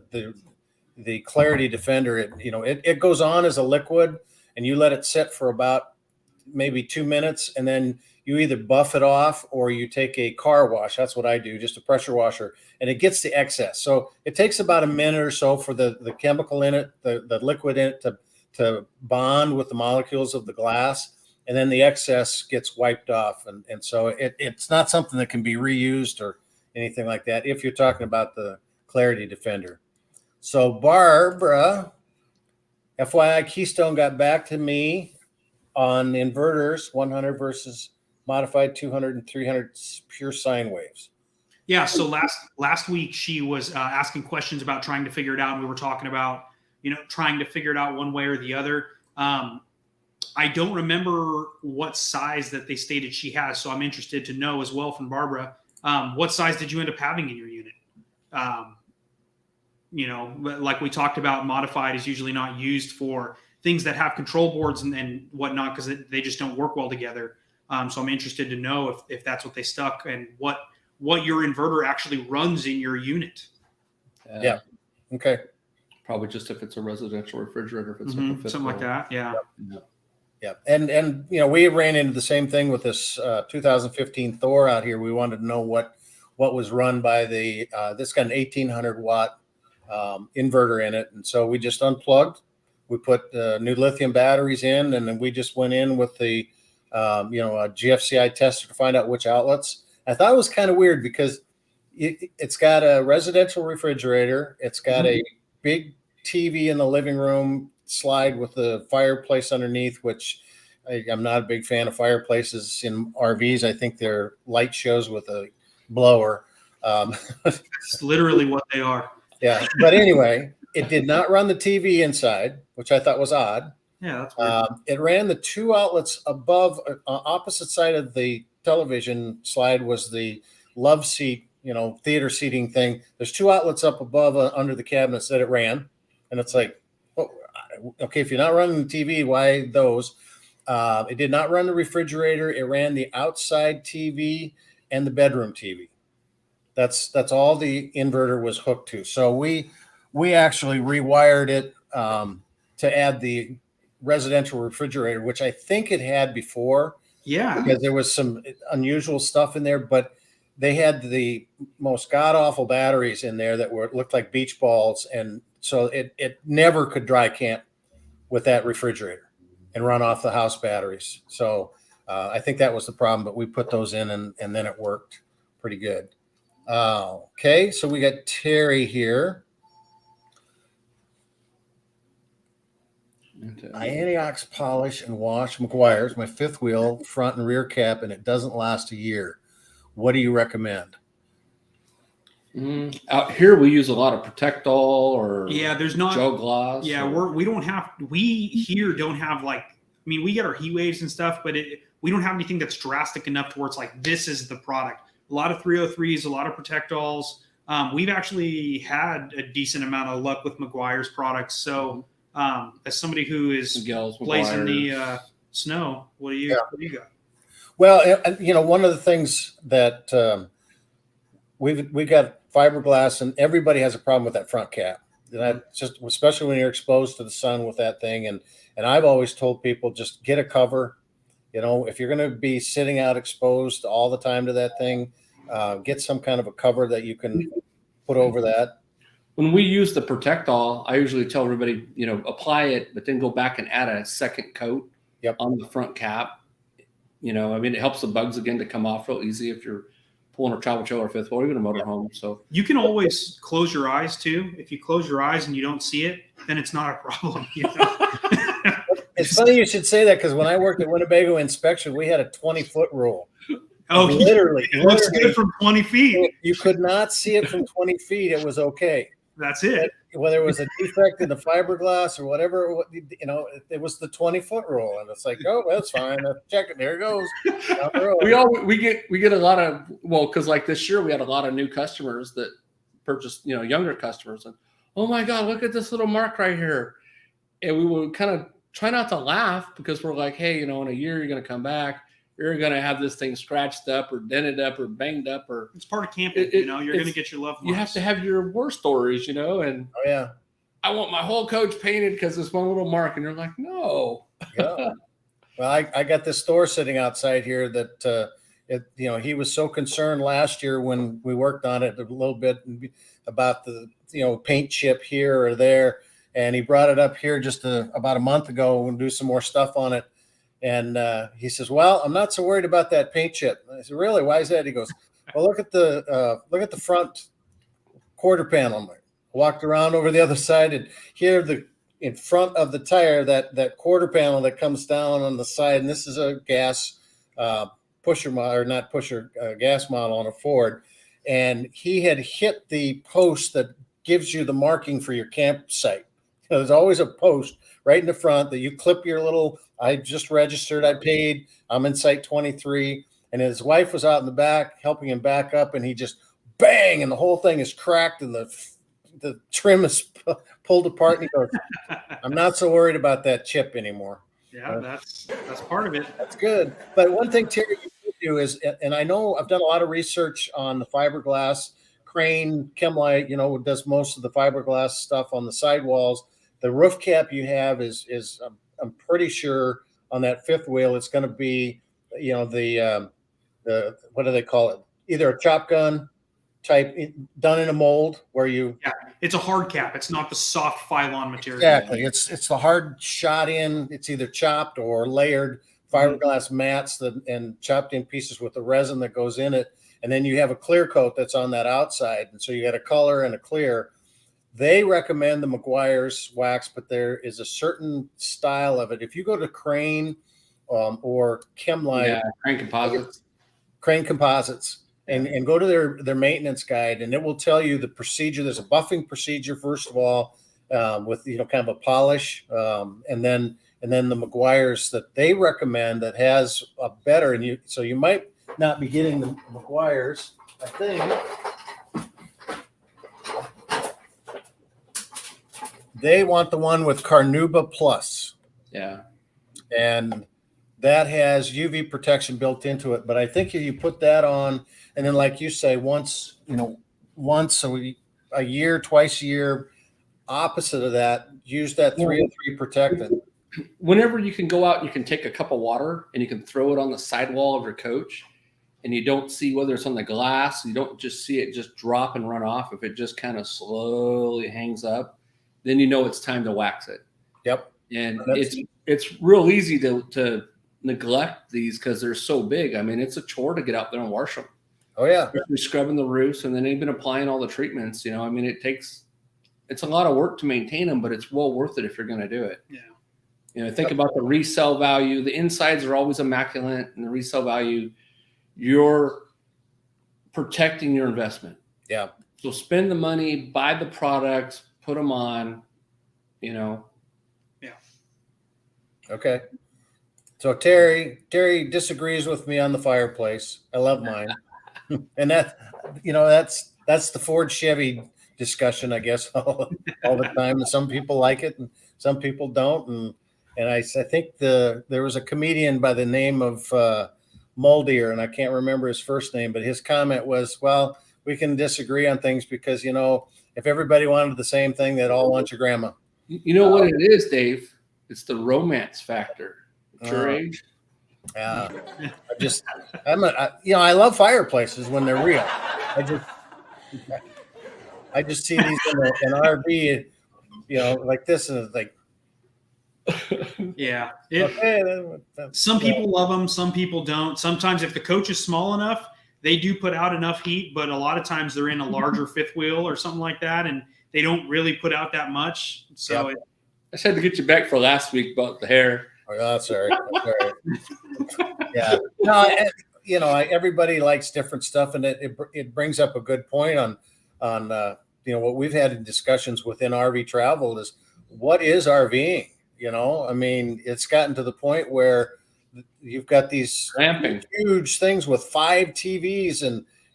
Clarity Defender. It goes on as a liquid, and you let it sit for about maybe 2 minutes, and then you either buff it off or you take a car wash. That's what I do, just a pressure washer, and it gets the excess. So it takes about a minute or so for the chemical in it, the liquid in it to bond with the molecules of the glass, and then the excess gets wiped off. And so it's not something that can be reused or anything like that if you're talking about the Clarity Defender. So Barbara, FYI, Keystone got back to me on inverters, 100 versus modified 200 and 300 pure sine waves. Yeah. So last week she was asking questions about trying to figure it out. And we were talking about, trying to figure it out one way or the other. I don't remember what size that they stated she has. So I'm interested to know as well from Barbara, what size did you end up having in your unit? Like we talked about, modified is usually not used for things that have control boards and whatnot, because they just don't work well together. So I'm interested to know if that's what they stuck and what your inverter actually runs in your unit. Yeah. Okay. Probably just if it's a residential refrigerator, if it's something like that. Yeah. Yeah. And we ran into the same thing with this 2015 Thor out here. We wanted to know what was run by this got an 1800 watt inverter in it. And so we just unplugged. We put new lithium batteries in, and then we just went in with the a GFCI tester to find out which outlets. I thought it was kind of weird because it's got a residential refrigerator. It's got a big TV in the living room slide with the fireplace underneath, which I'm not a big fan of fireplaces in RVs. I think they're light shows with a blower. It's literally what they are. Yeah. But anyway, it did not run the TV inside, which I thought was odd. Yeah, that's weird. It ran the two outlets above, opposite side of the television slide was the love seat, theater seating thing. There's two outlets up above under the cabinets that it ran. And it's like, okay, if you're not running the TV, why those? It did not run the refrigerator. It ran the outside TV and the bedroom TV. That's all the inverter was hooked to. So we actually rewired it to add the residential refrigerator, which I think it had before. Yeah. Because there was some unusual stuff in there, but they had the most god-awful batteries in there that looked like beach balls. And so it never could dry camp with that refrigerator and run off the house batteries. So I think that was the problem, but we put those in and then it worked pretty good. Okay, so we got Terry here. I antiox polish and wash McGuire's, my fifth wheel, front and rear cap, and it doesn't last a year. What do you recommend? Out here, we use a lot of Protectol or there's not Gel Gloss. Yeah, we here don't have we get our heat waves and stuff, but we don't have anything that's drastic enough to where it's like this is the product. A lot of 303s, a lot of Protectols. We've actually had a decent amount of luck with McGuire's products. So as somebody who is blazing the snow, what do you got? Well, one of the things that we got fiberglass, and everybody has a problem with that front cap. That just, especially when you're exposed to the sun with that thing. And I've always told people, just get a cover. If you're going to be sitting out exposed all the time to that thing, get some kind of a cover that you can put over that. When we use the Protectol, I usually tell everybody, apply it, but then go back and add a second coat on the front cap. It helps the bugs again to come off real easy if you're pulling a travel trailer, fifth wheel, or even a motorhome. So you can always close your eyes too. If you close your eyes and you don't see it, then it's not a problem. You know? It's funny you should say that, because when I worked at Winnebago Inspection, we had a 20-foot rule. Oh, literally, it looks good from 20 feet. You could not see it from 20 feet. It was okay. That's it. Whether it was a defect in the fiberglass or whatever, you know, it was the 20-foot rule, and it's like, oh, that's fine. Check it. There it goes. Down the road. we get a lot of, well, because like this year we had a lot of new customers that purchased, you know, younger customers, and oh my God, look at this little mark right here, and we would kind of try not to laugh, because we're like, hey, you know, in a year you're going to come back, you're going to have this thing scratched up or dented up or banged up, or it's part of camping. You know, you're going to get your loved ones. You have to have your war stories, you know, and oh yeah, I want my whole coach painted because it's one little mark, and you're like, no. Yeah. Well, I got this store sitting outside here that you know, he was so concerned last year when we worked on it a little bit about the, you know, paint chip here or there, and he brought it up here just about a month ago and do some more stuff on it. And he says, well, I'm not so worried about that paint chip. I said, really? Why is that? He goes, well, look at the front quarter panel. I walked around over the other side, and here in front of the tire, that quarter panel that comes down on the side, and this is a gas pusher model, or not pusher, gas model on a Ford. And he had hit the post that gives you the marking for your campsite. There's always a post right in the front that you clip your little, I just registered, I paid, I'm in site 23. And his wife was out in the back helping him back up, and he just bang, and the whole thing is cracked, and the trim is pulled apart. And he goes, I'm not so worried about that chip anymore. Yeah, that's part of it. That's good. But one thing, Terry, you do is, and I know I've done a lot of research on the fiberglass. Crane Chemlite, you know, does most of the fiberglass stuff on the sidewalls. The roof cap you have is I'm pretty sure on that fifth wheel it's going to be, you know, the what do they call it? Either a chop gun type done in a mold where you. Yeah, it's a hard cap. It's not the soft Phylon material. Exactly. It's the hard shot in. It's either chopped or layered fiberglass mats and chopped in pieces with the resin that goes in it. And then you have a clear coat that's on that outside. And so you got a color and a clear. They recommend the McGuire's wax, but there is a certain style of it. If you go to Crane or Chemlite, Crane Composites, and go to their maintenance guide, and it will tell you the procedure. There's a buffing procedure, first of all, with, you know, kind of a polish, and then the McGuire's that they recommend that has a better, and so you might not be getting the McGuire's, I think. They want the one with Carnauba Plus. Yeah. And that has UV protection built into it. But I think if you put that on, and then like you say, once a year, twice a year, opposite of that, use that 303 protectant. Whenever you can go out, you can take a cup of water and you can throw it on the sidewall of your coach, and you don't see whether it's on the glass. You don't just see it just drop and run off. If it just kind of slowly hangs up, then you know it's time to wax it. Yep. And it's real easy to neglect these because they're so big. I mean, it's a chore to get out there and wash them. Oh yeah. Especially scrubbing the roofs, and then even applying all the treatments. You know, I mean, it's a lot of work to maintain them, but it's well worth it if you're going to do it. Yeah. You know, think about the resale value. The insides are always immaculate, and the resale value, you're protecting your investment. Yeah. So spend the money, buy the products, put them on, you know. Yeah. Okay. So Terry disagrees with me on the fireplace. I love mine. And that, you know, that's the Ford Chevy discussion, I guess, all the time. And some people like it and some people don't. And I think there was a comedian by the name of Muldeer, and I can't remember his first name, but his comment was, well, we can disagree on things because, you know, if everybody wanted the same thing, they'd all want your grandma. You know what it is, Dave? It's the romance factor at your age. Yeah. I love fireplaces when they're real. I just see these in an RV, you know, like this, and it's like, yeah. Some people love them, some people don't. Sometimes if the coach is small enough, they do put out enough heat, but a lot of times they're in a larger fifth wheel or something like that, and they don't really put out that much. So I said to get you back for last week about the hair. Oh, that's all right. That's all right. Yeah. No, you know, everybody likes different stuff, and it brings up a good point on you know, what we've had in discussions within RV travel is what is RVing? You know, I mean, it's gotten to the point where you've got these huge things with 5 TVs,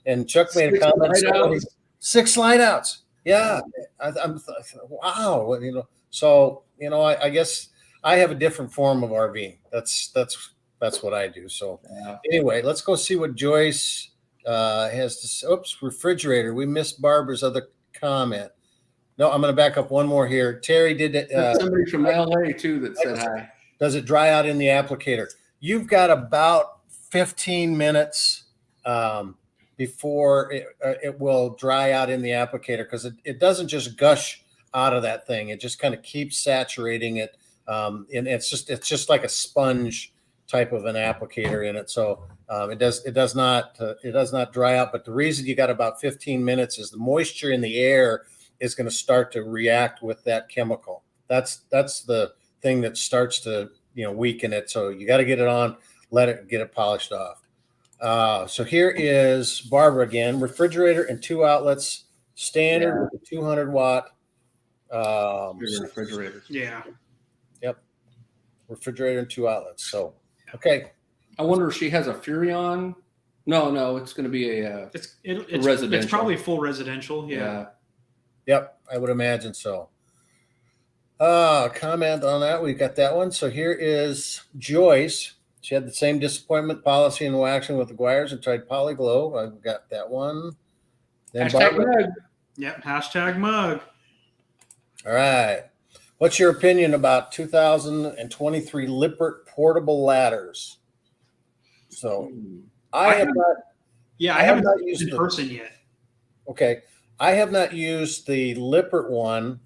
and Chuck made a comment. 6 slide outs. Yeah. I'm wow. You know, so, you know, I guess I have a different form of RVing. That's what I do. So anyway, let's go see what Joyce has to say. Oops, refrigerator. We missed Barbara's other comment. No, I'm going to back up one more here. Terry did it. Somebody from LA too that said hi. Does it dry out in the applicator? You've got about 15 minutes before it will dry out in the applicator, because it doesn't just gush out of that thing. It just kind of keeps saturating it. And it's just like a sponge type of an applicator in it. So it does not dry out. But the reason you got about 15 minutes is the moisture in the air is going to start to react with that chemical. That's the thing that starts to, you know, weaken it. So you got to get it on, get it polished off. So here is Barbara again. Refrigerator and 2 outlets, standard with a 200 watt. Refrigerator. Yeah. Yep. Refrigerator and 2 outlets. So, okay. I wonder if she has a Furrion. No, it's going to be a residential. It's probably full residential. Yeah. Yep, I would imagine so. Comment on that. We got that one. So here is Joyce. She had the same disappointment policy and waxing with the Guires and tried Polyglow. I've got that one. Then #mug. Yep, #mug. All right. What's your opinion about 2023 Lippert portable ladders? So I have not. Yeah, I haven't used it in person yet. Okay. I have not used the Lippert one.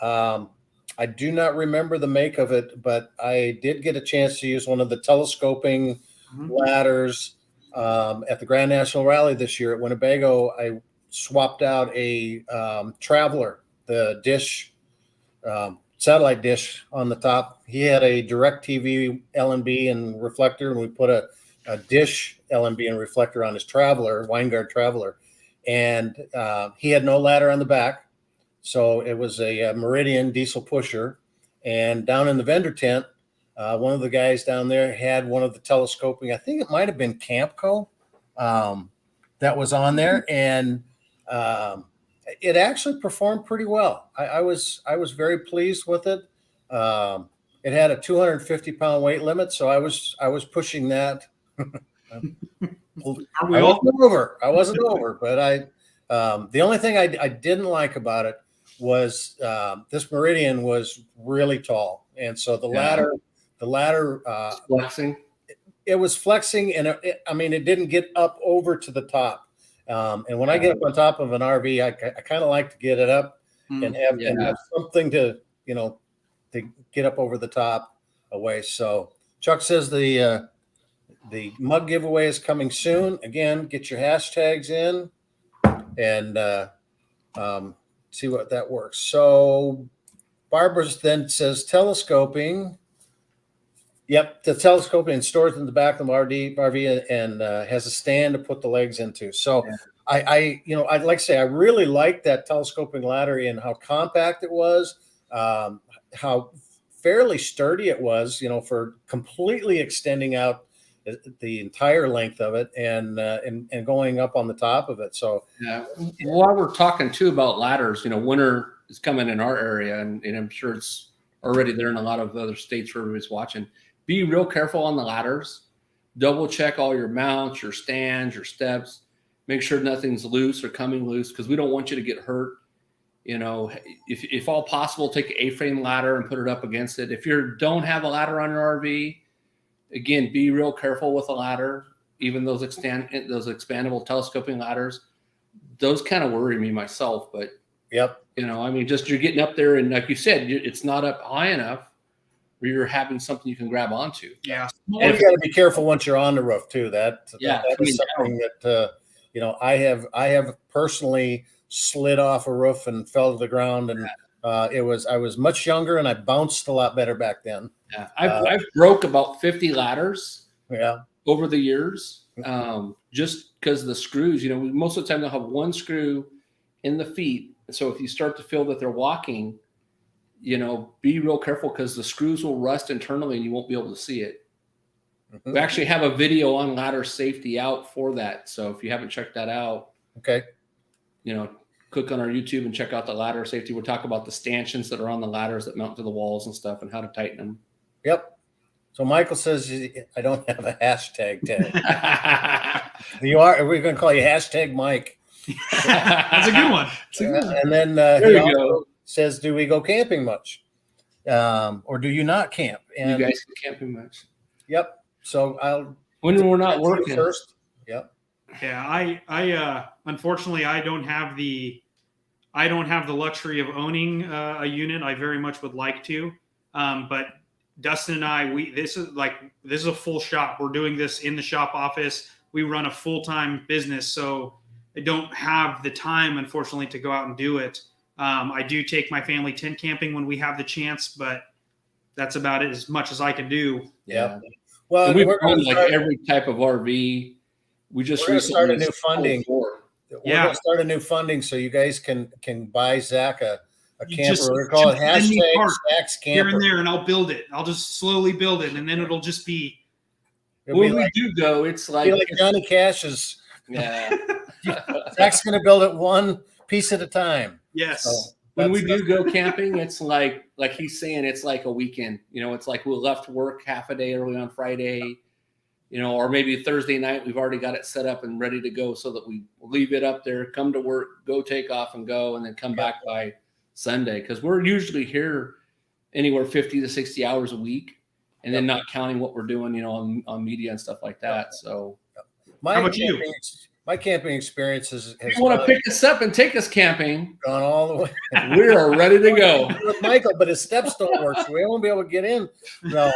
I do not remember the make of it, but I did get a chance to use one of the telescoping ladders at the Grand National Rally this year at Winnebago. I swapped out a Traveler, the dish, satellite dish on the top. He had a DirecTV LNB and reflector, and we put a dish LNB and reflector on his Traveler, Winegard Traveler. And he had no ladder on the back. So it was a Meridian diesel pusher. And down in the vendor tent, one of the guys down there had one of the telescoping, I think it might have been Campco, that was on there. And it actually performed pretty well. I was very pleased with it. It had a 250-pound weight limit, so I was pushing that. I wasn't over, but the only thing I didn't like about it was this Meridian was really tall, and so the ladder flexing. It was flexing, and it didn't get up over to the top. And when I get up on top of an RV, I kind of like to get it up and have something to get up over the top away. So Chuck says the mug giveaway is coming soon. Again, get your hashtags in and see what that works. So Barbara's then says telescoping. Yep, the telescoping stores in the back of the RV and has a stand to put the legs into. So I'd like to say I really liked that telescoping ladder in how compact it was, how fairly sturdy it was, for completely extending out the entire length of it and going up on the top of it. So while we're talking too about ladders, winter is coming in our area, and I'm sure it's already there in a lot of other states where everybody's watching. Be real careful on the ladders. Double check all your mounts, your stands, your steps. Make sure nothing's loose or coming loose, because we don't want you to get hurt. If all possible, take an A-frame ladder and put it up against it. If you don't have a ladder on your RV, again, be real careful with a ladder. Even those expandable telescoping ladders, those kind of worry me myself. But just you're getting up there, and like you said, it's not up high enough where you're having something you can grab onto. Yeah, and you got to be careful once you're on the roof too. That is something that I have personally slid off a roof and fell to the ground, and I was much younger and I bounced a lot better back then. Yeah, I've broke about 50 ladders. Yeah. Over the years, just because the screws, most of the time they'll have one screw in the feet. So if you start to feel that they're walking, be real careful because the screws will rust internally and you won't be able to see it. We actually have a video on ladder safety out for that. So if you haven't checked that out, okay, click on our YouTube and check out the ladder safety. We'll talk about the stanchions that are on the ladders that mount to the walls and stuff and how to tighten them. Yep. So Michael says, I don't have a hashtag tag. We're going to call you hashtag Mike. That's a good one. And then he also says, do we go camping much? Or do you not camp? And you guys go camping much? Yep. So when we're not working first. Yep. Yeah. I unfortunately, I don't have the luxury of owning a unit. I very much would like to. But Dustin and I, this is a full shop. We're doing this in the shop office. We run a full-time business, so I don't have the time, unfortunately, to go out and do it. I do take my family tent camping when we have the chance, but that's about it, as much as I can do. Yeah. Well, and we've run every type of RV. We just recently started a new funding. We're going to start a new funding so you guys can buy Zach a camper. We're going to call it hashtag Zach's camper. Here and there, and I'll build it. I'll just slowly build it, and then it'll just be. When we do go, it's like Johnny Cash's. Yeah. Zach's going to build it one piece at a time. Yes. So when we do go camping, it's like he's saying, it's like a weekend. It's like we left work half a day early on Friday, or maybe Thursday night. We've already got it set up and ready to go so that we leave it up there, come to work, go take off and go, and then come back by Sunday. Because we're usually here anywhere 50 to 60 hours a week, and then not counting what we're doing, on media and stuff like that. So how about you? My camping experience has you want to pick us up and take us camping? Gone all the way. We are ready to go with Michael, but his steps don't work, so we won't be able to get in. No,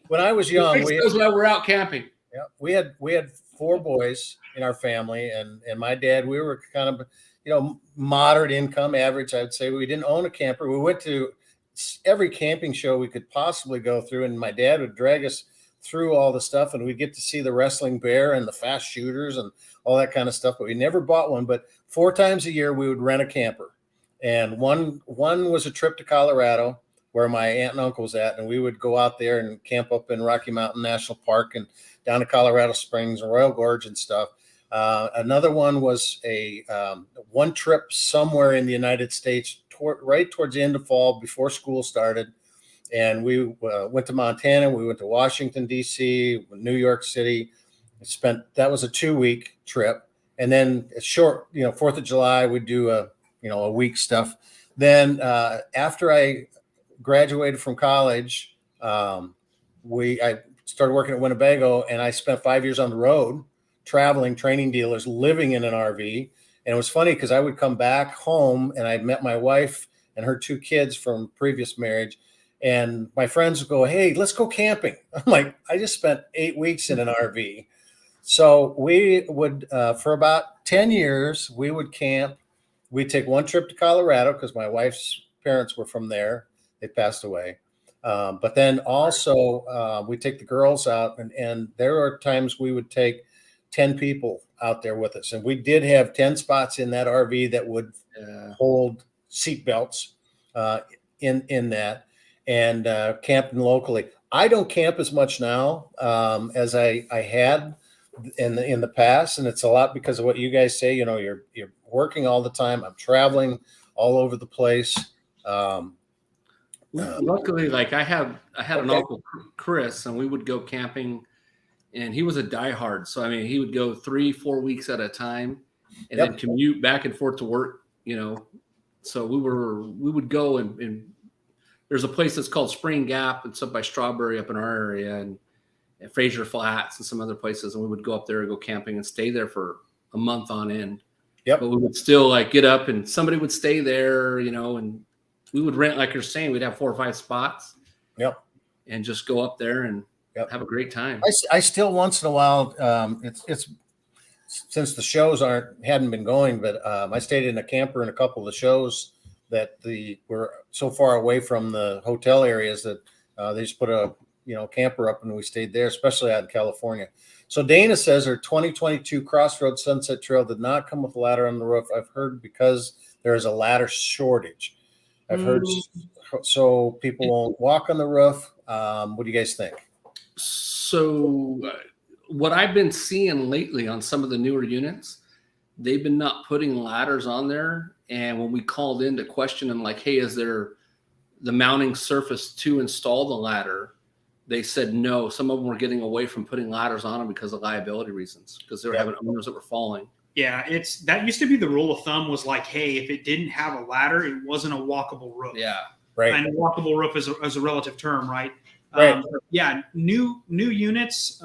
when I was young, we're out camping. Yeah, we had 4 boys in our family, and my dad. We were kind of moderate income, average, I'd say. We didn't own a camper. We went to every camping show we could possibly go through, and my dad would drag us through all the stuff, and we'd get to see the wrestling bear and the fast shooters and all that kind of stuff, but we never bought one. But 4 times a year we would rent a camper, and one was a trip to Colorado where my aunt and uncle was at, and we would go out there and camp up in Rocky Mountain National Park and down to Colorado Springs and Royal Gorge and stuff. Another one was a one trip somewhere in the United States right towards the end of fall before school started. And we went to Montana. We went to Washington, D.C., New York City. That was a 2-week trip. And then a short, 4th of July, we'd do a week stuff. Then after I graduated from college, I started working at Winnebago, and I spent 5 years on the road, traveling, training dealers, living in an RV. And it was funny because I would come back home, and I met my wife and her 2 kids from previous marriage. And my friends would go, hey, let's go camping. I'm like, I just spent 8 weeks in an RV. So we would, for about 10 years, we would camp. We'd take one trip to Colorado because my wife's parents were from there. They passed away. But then also we take the girls out, and there are times we would take 10 people out there with us. And we did have 10 spots in that RV that would hold seat belts in that. And camping locally. I don't camp as much now as I had in the past, and it's a lot because of what you guys say. You're working all the time. I'm traveling all over the place. Luckily, I had an uncle, Chris, and we would go camping, and he was a diehard. So he would go 3-4 weeks at a time, and then commute back and forth to work. So we would go and there's a place that's called Spring Gap. It's up by Strawberry up in our area, and Fraser Flats and some other places. And we would go up there and go camping and stay there for a month on end. Yep. But we would still get up and somebody would stay there, and we would rent, like you're saying, we'd have 4 or 5 spots. Yep. And just go up there and have a great time. I still once in a while, since the shows hadn't been going, but I stayed in a camper in a couple of the shows that were so far away from the hotel areas that they just put a camper up and we stayed there, especially out in California. So Dana says her 2022 Crossroads Sunset Trail did not come with a ladder on the roof. I've heard because there is a ladder shortage. I've heard so people won't walk on the roof. What do you guys think? So what I've been seeing lately on some of the newer units, they've been not putting ladders on there. And when we called in to question them, like, hey, is there the mounting surface to install the ladder? They said no. Some of them were getting away from putting ladders on them because of liability reasons, because they were having owners that were falling. Yeah, that used to be the rule of thumb was like, hey, if it didn't have a ladder, it wasn't a walkable roof. Yeah, right. And a walkable roof is a relative term, right? Right. Yeah, new units,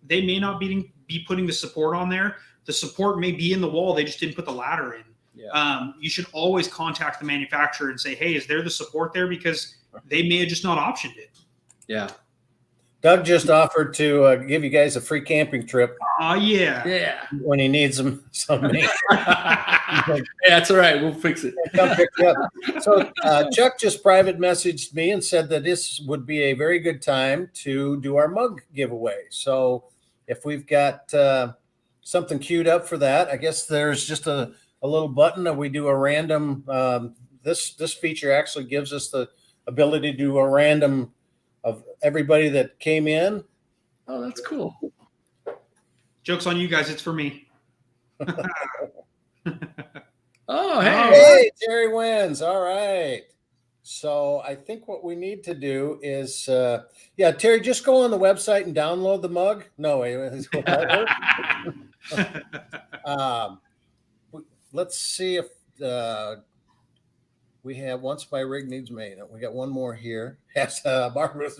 they may not be putting the support on there. The support may be in the wall. They just didn't put the ladder in. Yeah. You should always contact the manufacturer and say, hey, is there the support there? Because they may have just not optioned it. Yeah. Doug just offered to give you guys a free camping trip. Yeah. When he needs them. Yeah, that's all right. We'll fix it. Come pick you up. So Chuck just private messaged me and said that this would be a very good time to do our mug giveaway. So if we've got something queued up for that, I guess there's just a little button that we do a random. This feature actually gives us the ability to do a random of everybody that came in. Oh, that's cool. Joke's on you guys. It's for me. Oh, Hey, Terry wins. All right. So I think what we need to do is, Terry, just go on the website and download the mug. No, wait. Let's see if we have Once My Rig Needs Made. We got one more here. Yes, Barbara's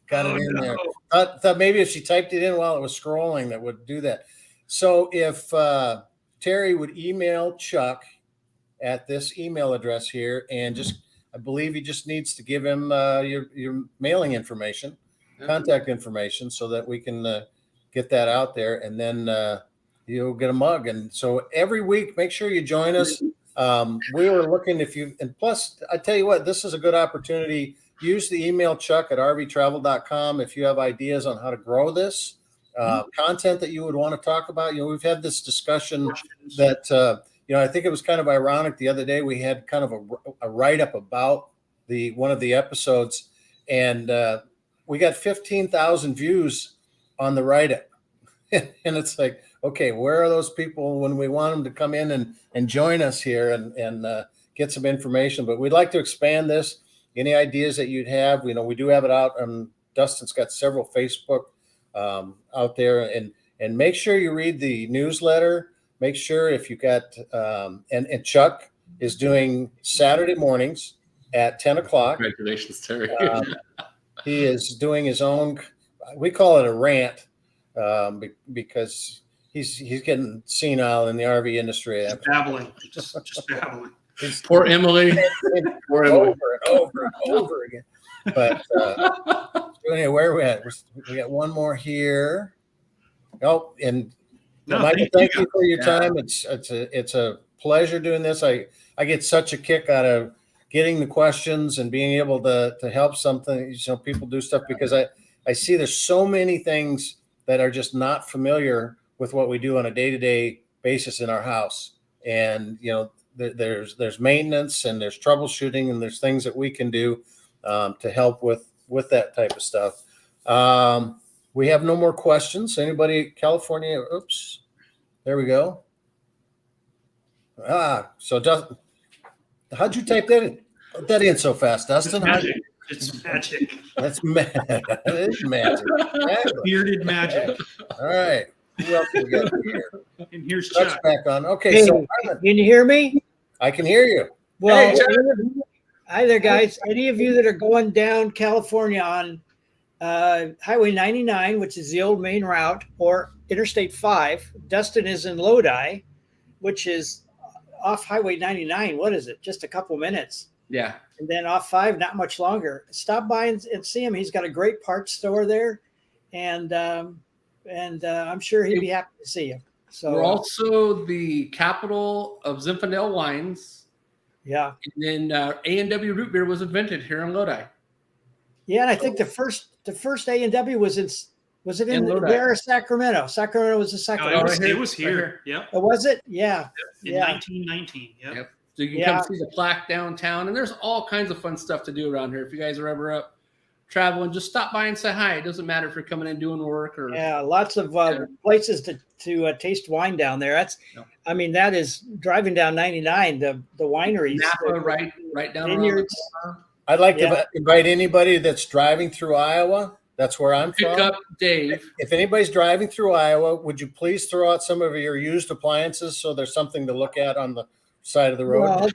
got it in there. Thought maybe if she typed it in while it was scrolling, that would do that. So if Terry would email Chuck at this email address here, and I believe he just needs to give him your mailing information, contact information, so that we can get that out there, and then you'll get a mug. And so every week, make sure you join us. We were looking and plus, I tell you what, this is a good opportunity. Use the email Chuck at rvtravel.com if you have ideas on how to grow this content that you would want to talk about. We've had this discussion that, I think it was kind of ironic. The other day we had kind of a write-up about one of the episodes, and we got 15,000 views on the write-up. And it's like, okay, where are those people when we want them to come in and join us here and get some information? But we'd like to expand this. Any ideas that you'd have, we do have it out. Dustin's got several Facebook out there, and make sure you read the newsletter. Make sure if you got, and Chuck is doing Saturday mornings at 10 o'clock. Congratulations, Terry. He is doing his own, we call it a rant, because he's getting senile in the RV industry. Just babbling. Just babbling. Poor Emily. Poor Emily. Over and over and over again. But anyway, where are we at? We got one more here. Oh, and Michael, thank you for your time. It's a pleasure doing this. I get such a kick out of getting the questions and being able to help something. People do stuff because I see there's so many things that are just not familiar with what we do on a day-to-day basis in our house. And, there's maintenance and there's troubleshooting and there's things that we can do to help with that type of stuff. We have no more questions. Anybody, California? Oops, there we go. So Dustin, how'd you type that in? Put that in so fast, Dustin. It's magic. That's magic. That is magic. Bearded magic. All right. Who else we got here? And here's Chuck's Chuck. back on. Okay, Hey, so can you hear me? I can hear you. Well, Hey, Chuck. hi there, guys. Any of you that are going down California on Highway 99, which is the old main route, or Interstate 5, Dustin is in Lodi, which is off Highway 99. What is it? Just a couple minutes. Yeah. And then off 5, not much longer. Stop by and see him. He's got a great parts store there, and I'm sure he'd be happy to see you. So we're also the capital of Zinfandel wines. yeah. And then A&W root beer was invented here in Lodi. Yeah, and I think the first A&W was in Lodi. where? Sacramento. Sacramento was the second. No, right here. it was here. Right here. Yep. Oh, was it? Yeah. In 1919. Yep. Yep. So you can Yeah. come see the plaque downtown, and there's all kinds of fun stuff to do around here. If you guys are ever up traveling, just stop by and say hi. It doesn't matter if you're coming in doing work or Yeah, lots of places to taste wine down there. That's, Yep. I mean, that is driving down 99. The wineries, Napa, the right down around the vineyards. corner. I'd like to invite anybody that's driving through Iowa. That's where I'm Pick from. up Dave. If anybody's driving through Iowa, would you please throw out some of your used appliances so there's something to look at on the side of the road?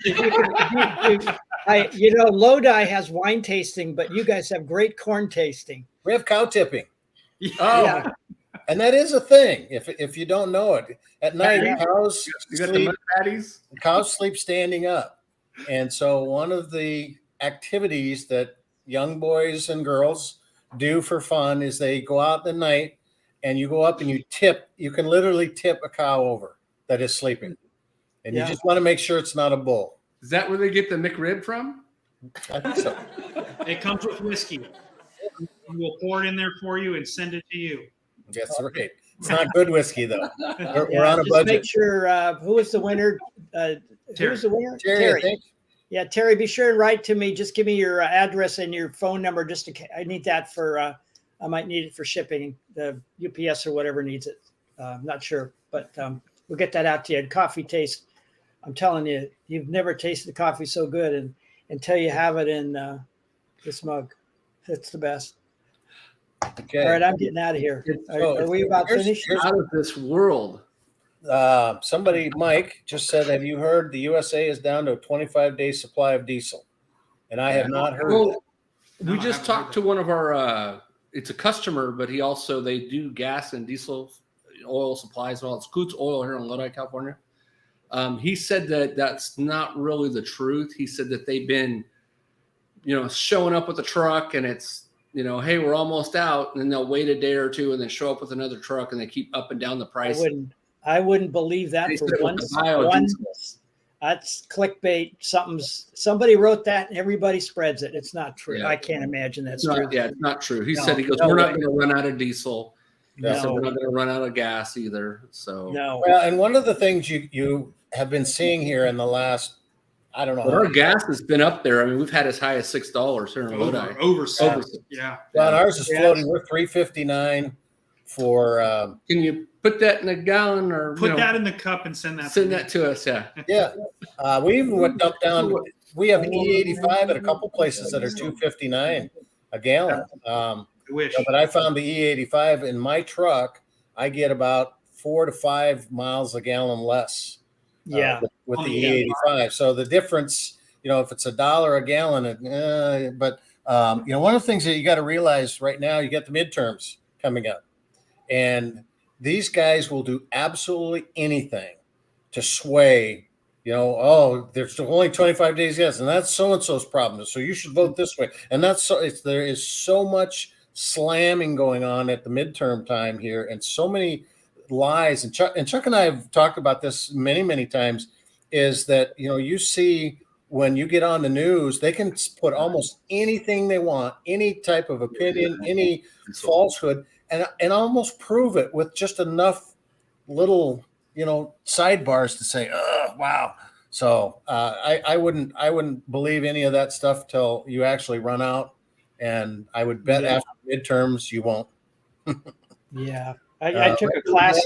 Well, Lodi has wine tasting, but you guys have great corn tasting. We have cow tipping. Oh, Yeah. And that is a thing. If you don't know it, at night cows you got the sleep, mud patties. cows sleep standing up, and so one of the activities that young boys and girls do for fun is they go out at night and you go up and you tip. You can literally tip a cow over that is sleeping, and you just want to make sure it's not a bull. Is that where they get the McRib from? I think so. It comes with whiskey. We'll pour it in there for you and send it to you. That's right. It's not good whiskey though. We're on a just budget. make sure who was the winner. Who was the winner? Terry, I think. Yeah, Terry, be sure and write to me. Just give me your address and your phone number. I need that for, I might need it for shipping. The UPS or whatever needs it. I'm not sure, but we'll get that out to you. And coffee taste, I'm telling you, you've never tasted coffee so good until you have it in this mug. It's the best. Okay. All right, I'm getting out of here. Are we about finished? Out of this world. Somebody, Mike, just said, have you heard the USA is down to a 25-day supply of diesel? And I have not heard that. We just talked to one of our, it's a customer, but they do gas and diesel oil supplies and all. It's Coots Oil here in Lodi, California. He said that that's not really the truth. He said that they've been, showing up with a truck and it's, hey, we're almost out. And then they'll wait a day or two and then show up with another truck and they keep up and down the price. I wouldn't believe that for one. That's clickbait. Somebody wrote that and everybody spreads it. It's not true. Yeah. I can't imagine that's true. Yeah, it's not true. He said, we're not going to run out of diesel. No. So we're not going to run out of gas either. So no. Well, and one of the things you have been seeing here in the last, I don't know. But our gas has been up there. I mean, we've had as high as $6 here in Lodi. Over $6. Yeah. Well, ours is floating. We're $3.59 for. Can you put that in a gallon or put that in the cup and send that to us? Yeah. Yeah. We even went up down. We have E85 at a couple places that are $2.59 a gallon. I wish. But I found the E85 in my truck. I get about 4 to 5 miles a gallon less. With the E85. So the difference, if it's $1 a gallon, but one of the things that you got to realize right now, you got the midterms coming up, and these guys will do absolutely anything to sway. There's only 25 days, yes, and that's so and so's problem. So you should vote this way, and there is so much slamming going on at the midterm time here, and so many lies. And Chuck and I have talked about this many, many times. Is that you see when you get on the news, they can put almost anything they want, any type of opinion, any falsehood, and almost prove it with just enough little sidebars to say, oh wow. So I wouldn't believe any of that stuff till you actually run out, and I would bet after midterms you won't. Yeah. I took a class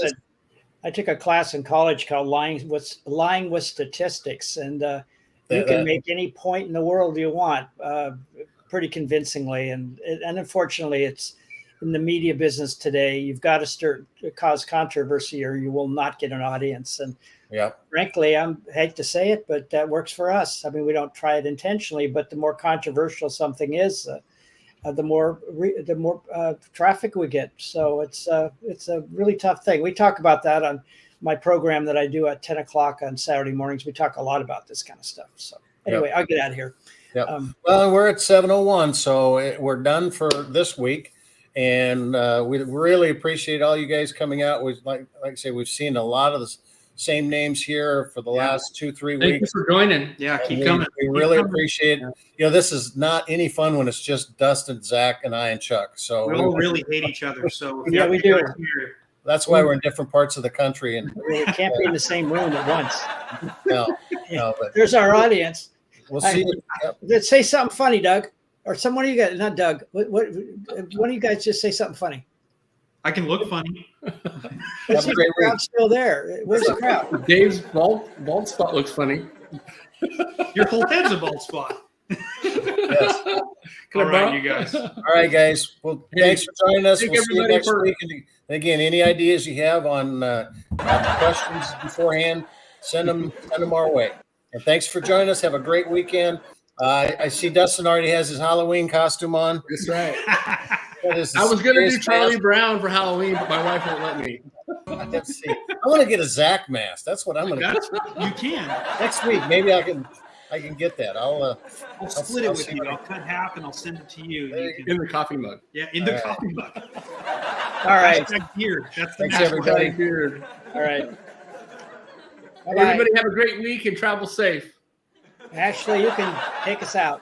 I took a class in college called lying with statistics, and you can make any point in the world you want pretty convincingly, and unfortunately, it's in the media business today. You've got to cause controversy, or you will not get an audience. And frankly, I hate to say it, but that works for us. I mean, we don't try it intentionally, but the more controversial something is, the more traffic we get. So it's a really tough thing. We talk about that on my program that I do at 10 o'clock on Saturday mornings. We talk a lot about this kind of stuff. So anyway, I'll get out of here. Well, we're at 7:01, so we're done for this week. And we really appreciate all you guys coming out. We like I say, we've seen a lot of the same names here for the last 2-3 Thank weeks. you for joining. Yeah, And keep coming. We really appreciate it. You know, this is not any fun when it's just Dustin, Zach, and I and Chuck. So We all really hate each other. So Yeah, we do. that's why we're in different parts of the country. And We can't be in the same room at once. no, but There's our audience. we'll see. Yep. Let's say something funny, Doug, or someone of you guys. Not Doug. What? One of you guys just say something funny. I can look funny. Let's see if great the crowd's still there. Where's the crowd? Dave's bald spot looks funny. Your whole head's a bald spot. Yes. All right, you guys. All right, guys. Well, thanks for joining us. Thank We'll see you everybody next week. And again, any ideas you have on questions beforehand, send them our way. And thanks for joining us. Have a great weekend. I see Dustin already has his Halloween costume on. That's right. That is the I was going to do scariest Charlie mask. Brown for Halloween, but my wife won't let me. Let's see. I want to get a Zach mask. That's what I'm going to get You can. next week. Maybe I can get that. I'll split it I'll with see you. what I'll cut half and I'll send it to you. There You you can- In the coffee mug. yeah, in the All right. coffee mug. All right. Hashtag beard. That's the Thanks, hashtag. everybody. Beard. All right. Bye-bye. Everybody have a great week and travel safe. Ashley, you can take us out.